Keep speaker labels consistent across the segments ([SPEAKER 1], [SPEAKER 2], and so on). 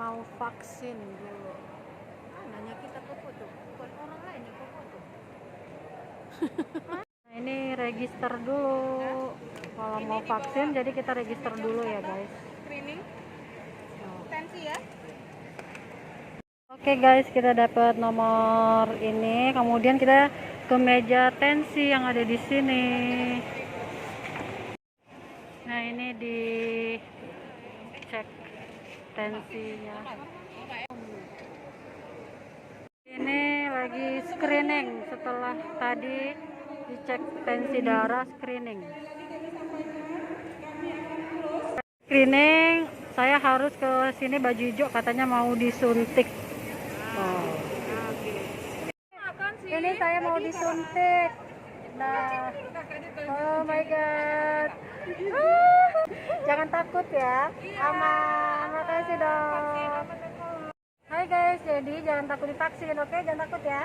[SPEAKER 1] mau vaksin dulu. Nanya kita ke foto, bukan orang lain yang ke foto. Nah, ini register dulu. Kalau mau vaksin, jadi kita register dulu ya guys.
[SPEAKER 2] Screening, tensi ya.
[SPEAKER 1] Oke guys, kita dapat nomor ini. Kemudian kita ke meja tensi yang ada di sini. Nah, ini dicek tensinya. Ini lagi screening setelah tadi dicek tensi darah, screening. Screening, saya harus ke sini baju hijau, katanya mau disuntik. Oh. Ini saya mau disuntik. Nah, oh my god. Jangan takut ya. Aman. Makasih dong. Hai guys, jadi jangan takut divaksin, oke? Jangan takut ya.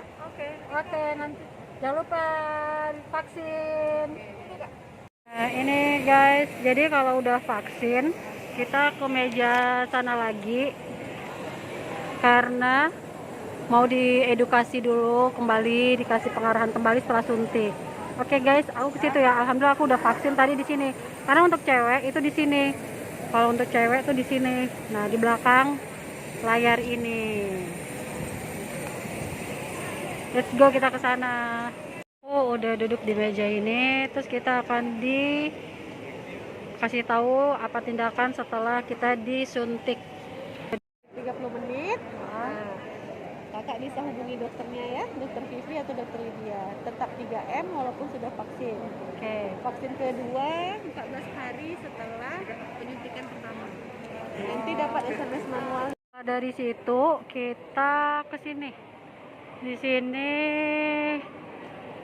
[SPEAKER 1] Oke, nanti jangan lupa vaksin. Nah, ini guys, jadi kalau udah vaksin, kita ke meja sana lagi karena mau diedukasi dulu kembali, dikasih pengarahan kembali setelah suntik. Oke guys, aku ke situ ya. Alhamdulillah aku udah vaksin tadi di sini. Karena untuk cewek itu di sini. Kalau untuk cewek itu di sini. Nah, di belakang layar ini. Let's go, kita ke sana. Oh, udah duduk di meja ini. Terus kita akan dikasih tahu apa tindakan setelah kita disuntik.
[SPEAKER 2] 30 menit. Kakak bisa hubungi dokternya ya, dokter Vivi atau dokter Lydia. Tetap 3M walaupun sudah vaksin.
[SPEAKER 1] Oke.
[SPEAKER 2] Vaksin kedua 14 hari setelah penyuntikan pertama. Nanti dapat SMS manual.
[SPEAKER 1] Dari situ kita ke sini. Di sini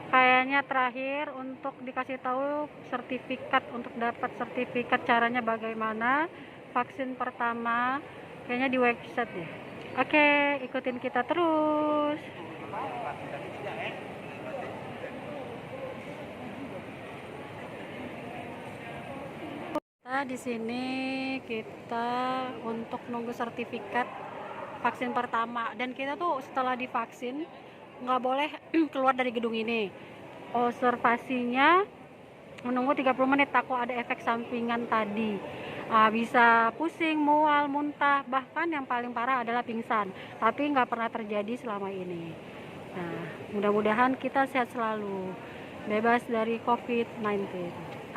[SPEAKER 1] kayaknya terakhir untuk dikasih tahu sertifikat, untuk dapat sertifikat caranya bagaimana vaksin pertama, kayaknya di website deh. Oke, ikutin kita terus. Nah, di sini kita untuk nunggu sertifikat vaksin pertama, dan kita tuh setelah divaksin nggak boleh keluar dari gedung ini. Observasinya menunggu 30 menit, takut ada efek sampingan tadi. Bisa pusing, mual, muntah, bahkan yang paling parah adalah pingsan. Tapi nggak pernah terjadi selama ini. Nah, mudah-mudahan kita sehat selalu, bebas dari COVID-19.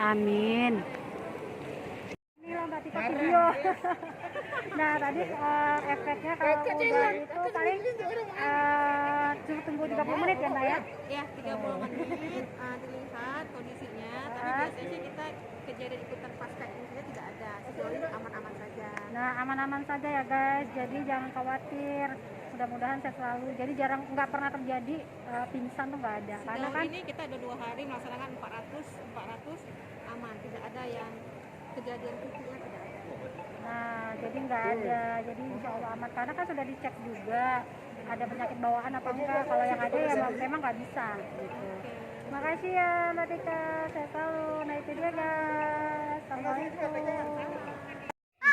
[SPEAKER 1] Amin. Inilah Mbak Tika video. Nah, tadi efeknya kalau udah itu paling cuma tunggu 30 menit ya Mbak ya?
[SPEAKER 2] Ya, 30 menit dilihat kondisinya. Tapi biasanya kita kejadian ikutan pasca ini tidak ada. Sejauh ini aman-aman saja.
[SPEAKER 1] Nah, aman-aman saja ya guys. Jadi jangan khawatir. Mudah-mudahan sehat selalu. Jadi nggak pernah terjadi pingsan tuh nggak ada. Karena
[SPEAKER 2] Sejauh
[SPEAKER 1] kan
[SPEAKER 2] ini kita ada 2 hari melaksanakan 400 aman. Tidak ada yang kejadian khususnya tidak ada.
[SPEAKER 1] nah, jadi nggak ada. Jadi insya Allah aman. Karena kan sudah dicek juga ada penyakit bawaan apa enggak. Kalau yang ada ya memang nggak bisa. Gitu. Makasih ya Mbak Tika. Sehat selalu. Nah itu dia guys. Assalamualaikum.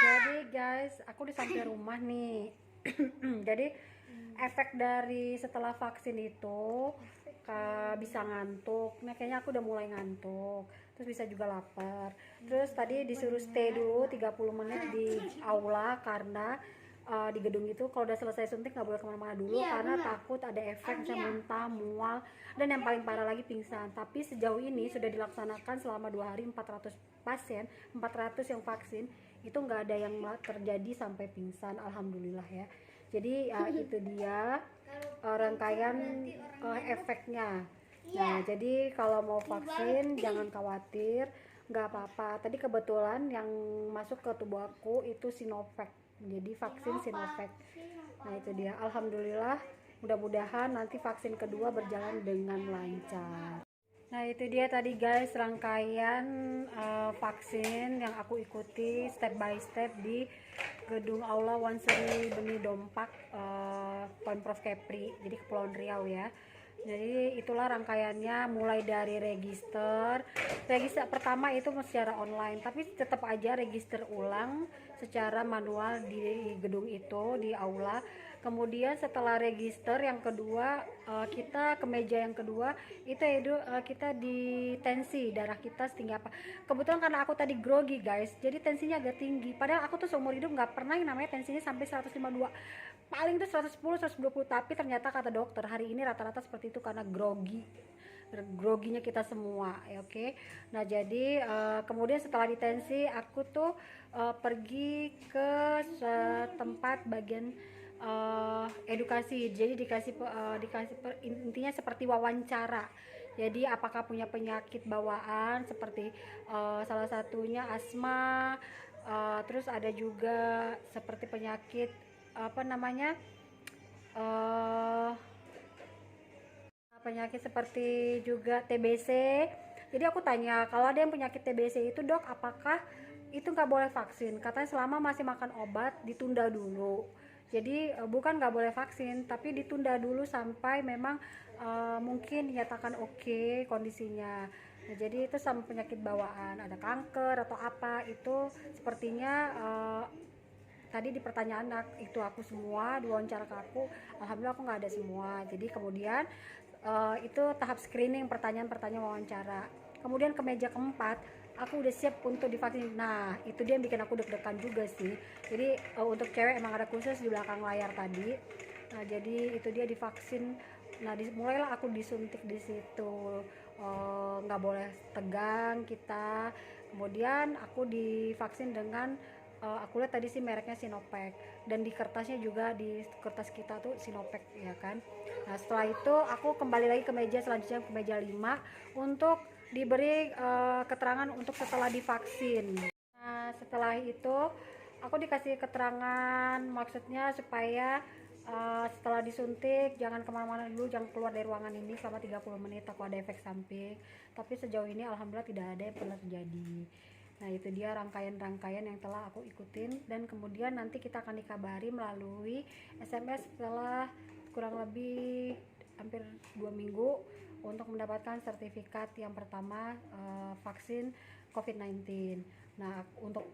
[SPEAKER 1] Jadi guys, aku udah sampai rumah nih. Jadi efek dari setelah vaksin itu bisa ngantuk. Nah kayaknya aku udah mulai ngantuk. Terus bisa juga lapar. Terus tadi disuruh stay dulu 30 menit di aula karena di gedung itu kalau udah selesai suntik nggak boleh kemana-mana dulu karena takut ada efek misalnya muntah, mual, dan yang paling parah lagi pingsan. Tapi sejauh ini sudah dilaksanakan selama 2 hari 400 pasien, 400 yang vaksin, itu nggak ada yang terjadi sampai pingsan, alhamdulillah ya. Jadi itu dia rangkaian efeknya. Nah, jadi kalau mau vaksin jangan khawatir, nggak apa-apa. Tadi kebetulan yang masuk ke tubuh aku itu Sinovac, jadi vaksin Sinovac. Nah itu dia, alhamdulillah. Mudah-mudahan nanti vaksin kedua berjalan dengan lancar. Nah itu dia tadi guys rangkaian vaksin yang aku ikuti step by step di gedung Aula Wanseri Beni Dompak, Pemprov Kepri, jadi Kepulauan Riau ya. Jadi itulah rangkaiannya, mulai dari register pertama itu secara online, tapi tetap aja register ulang secara manual di gedung itu, di aula. Kemudian setelah register yang kedua, kita ke meja yang kedua itu kita di tensi darah kita setinggi apa. Kebetulan karena aku tadi grogi guys, jadi tensinya agak tinggi. Padahal aku tuh seumur hidup nggak pernah yang namanya tensinya sampai 152, paling tuh 110 120. Tapi ternyata kata dokter hari ini rata-rata seperti itu karena groginya kita semua ya. Oke. Nah jadi kemudian setelah ditensi aku tuh pergi ke tempat bagian edukasi. Jadi intinya seperti wawancara. Jadi apakah punya penyakit bawaan seperti salah satunya asma, terus ada juga seperti penyakit apa namanya penyakit seperti juga TBC. Jadi aku tanya, kalau ada yang penyakit TBC itu dok, apakah itu nggak boleh vaksin? Katanya selama masih makan obat ditunda dulu. Jadi bukan nggak boleh vaksin, tapi ditunda dulu sampai memang mungkin dinyatakan oke kondisinya. Nah, jadi itu sama penyakit bawaan, ada kanker atau apa itu sepertinya tadi di pertanyaan itu aku semua di wawancara ke aku, alhamdulillah aku nggak ada semua. Jadi kemudian itu tahap screening, pertanyaan-pertanyaan wawancara. Kemudian ke meja keempat aku udah siap untuk divaksin. Nah itu dia yang bikin aku deg-degan juga sih. Jadi untuk cewek emang ada khusus di belakang layar tadi. Nah jadi itu dia divaksin. Nah mulailah aku disuntik di situ. Nggak boleh tegang kita. Kemudian aku divaksin dengan aku lihat tadi sih mereknya Sinopec, dan di kertasnya juga, di kertas kita tuh Sinopec ya kan. Nah setelah itu aku kembali lagi ke meja selanjutnya, ke meja 5 untuk diberi keterangan untuk setelah divaksin. Nah setelah itu aku dikasih keterangan, maksudnya supaya setelah disuntik jangan kemana-mana dulu, jangan keluar dari ruangan ini selama 30 menit, takut ada efek samping. Tapi sejauh ini alhamdulillah tidak ada yang pernah terjadi. Nah itu dia rangkaian-rangkaian yang telah aku ikutin, dan kemudian nanti kita akan dikabari melalui SMS setelah kurang lebih hampir 2 minggu untuk mendapatkan sertifikat yang pertama vaksin COVID-19. Nah untuk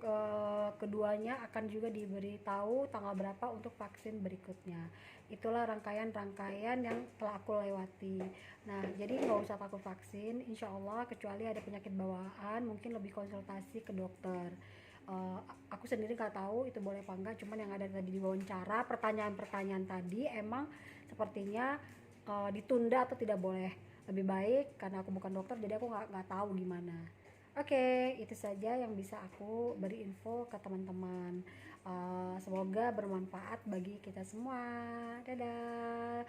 [SPEAKER 1] keduanya akan juga diberitahu tanggal berapa untuk vaksin berikutnya. Itulah rangkaian-rangkaian yang telah aku lewati. Nah jadi nggak usah takut vaksin, insya Allah, kecuali ada penyakit bawaan mungkin lebih konsultasi ke dokter. Aku sendiri nggak tahu itu boleh apa enggak, cuman yang ada tadi di wawancara, pertanyaan-pertanyaan tadi emang sepertinya ditunda atau tidak boleh. Lebih baik karena aku bukan dokter jadi aku nggak tahu gimana. Oke, itu saja yang bisa aku beri info ke teman-teman. Semoga bermanfaat bagi kita semua. Dadah.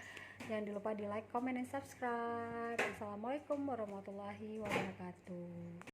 [SPEAKER 1] Jangan lupa di like, comment, dan subscribe. Assalamualaikum warahmatullahi wabarakatuh.